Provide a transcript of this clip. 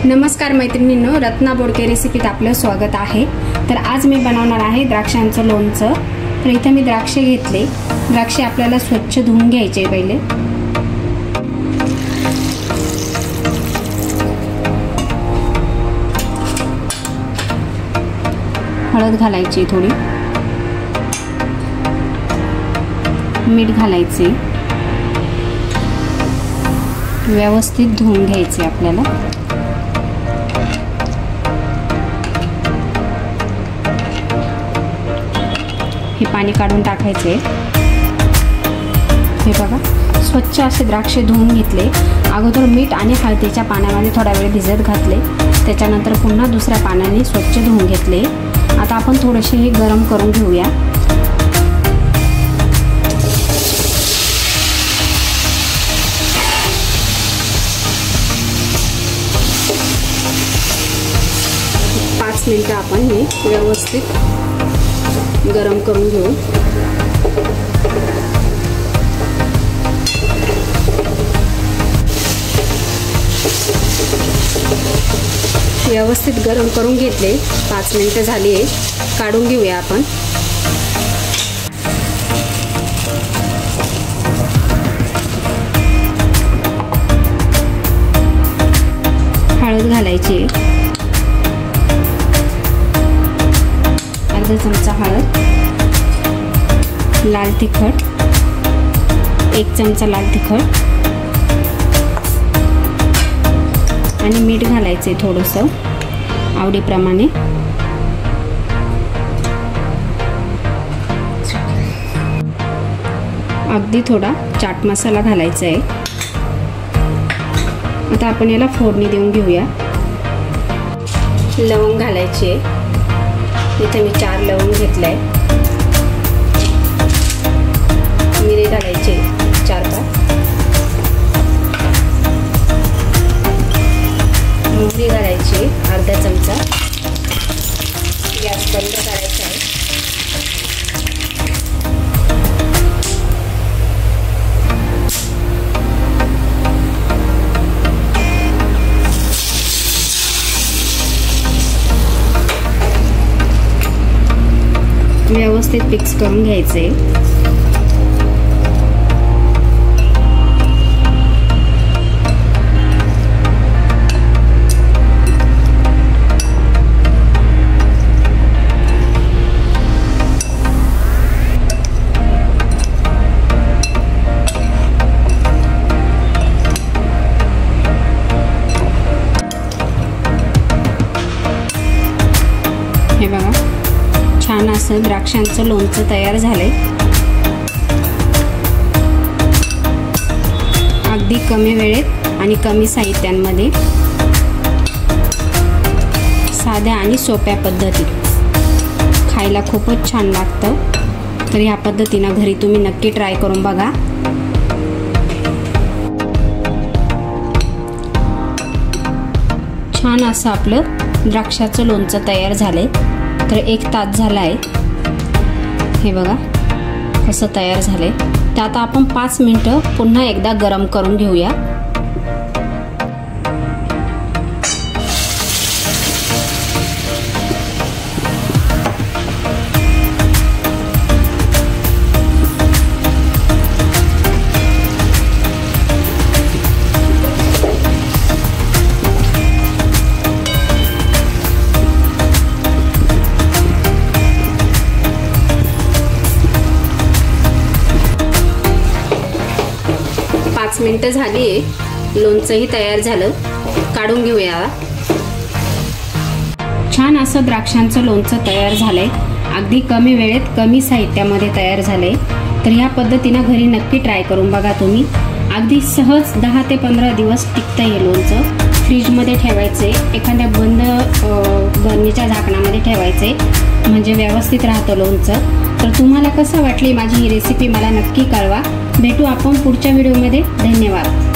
नमस्कार मैत्रिणींनो, रत्ना बोडके रेसिपीत आपलं स्वागत आहे। तर आज मी बनवणार आहे द्राक्षांचं लोणचं। तर इथे मी द्राक्षे घेतले। द्राक्षे आपल्याला स्वच्छ धुवून घ्यायचे पहिले। हळद घालायची, थोडी मीठ घालायचे, व्यवस्थित धुवून घ्यायचे आपल्याला। हे पाणी काढून टाकायचे। हे बघा, स्वच्छ असे द्राक्षे धुवून घेतले। अगोदर मीठ आणि हळदीच्या पाण्यामध्ये थोडा वेळ भिजत घातले, त्याच्यानंतर पुन्हा दुसऱ्या पाण्याने स्वच्छ धुवून घेतले। आता आपण थोडेसे हे गरम करून घेऊया। पाच मिनिटं आपण हे व्यवस्थित गरम करून घेऊ। व्यवस्थित गरम करून घेतले। 5 मिनिटं झाली, काढून घेऊया आपण। हळद घालायची, अर्धा चमचा हळद, लाल तिखट 1 चमचा लाल तिखट आणि मीठ घालायचे थोडंसं आवडीप्रमाणे। अगदी थोडा चाट मसाला घालायचा आहे। आता आपण याला फोडणी देऊन घेऊया। लवंग घालायचे, इथे मी 4 लवंग घेतले। मिरे घालायचे 4-5, मोहरी घालायची अर्धा चमचा। गॅस बंद करायचा आहे। व्यवस्थित मिक्स करून घ्यायचे। हे बघा, छान असं द्राक्षांचं लोणचं तयार झालंय। अगदी कमी वेळेत आणि कमी साहित्यांमध्ये, साध्या आणि सोप्या पद्धतीत खायला खूपच छान लागतं। तर ह्या पद्धतीने घरी तुम्ही नक्की ट्राय करून बघा। छान असं आपलं द्राक्षाचं लोणचं तयार झालंय। तर 1 तास झाला आहे। हे बघा कसं तयार झालंय। तर आता आपण 5 मिनिटं पुन्हा एकदा गरम करून घेऊया। पाच मिनिटं झाली, लोणचंही तयार झालं। काढून घेऊया। छान असं द्राक्षांचं लोणचं तयार झालंय। अगदी कमी वेळेत कमी साहित्यामध्ये तयार झालंय। तर ह्या पद्धतीने घरी नक्की ट्राय करून बघा तुम्ही। अगदी सहज 10 ते 15 दिवस टिकतं हे लोणचं। फ्रीजमध्ये ठेवायचे, एखाद्या बंद बरणीच्या झाकणामध्ये ठेवायचे, म्हणजे व्यवस्थित राहतं लोणचं। तर तुम्हाला कसं वाटली माझी ही रेसिपी मला नक्की कळवा। भेटू आपण पुढच्या व्हिडिओमध्ये। धन्यवाद।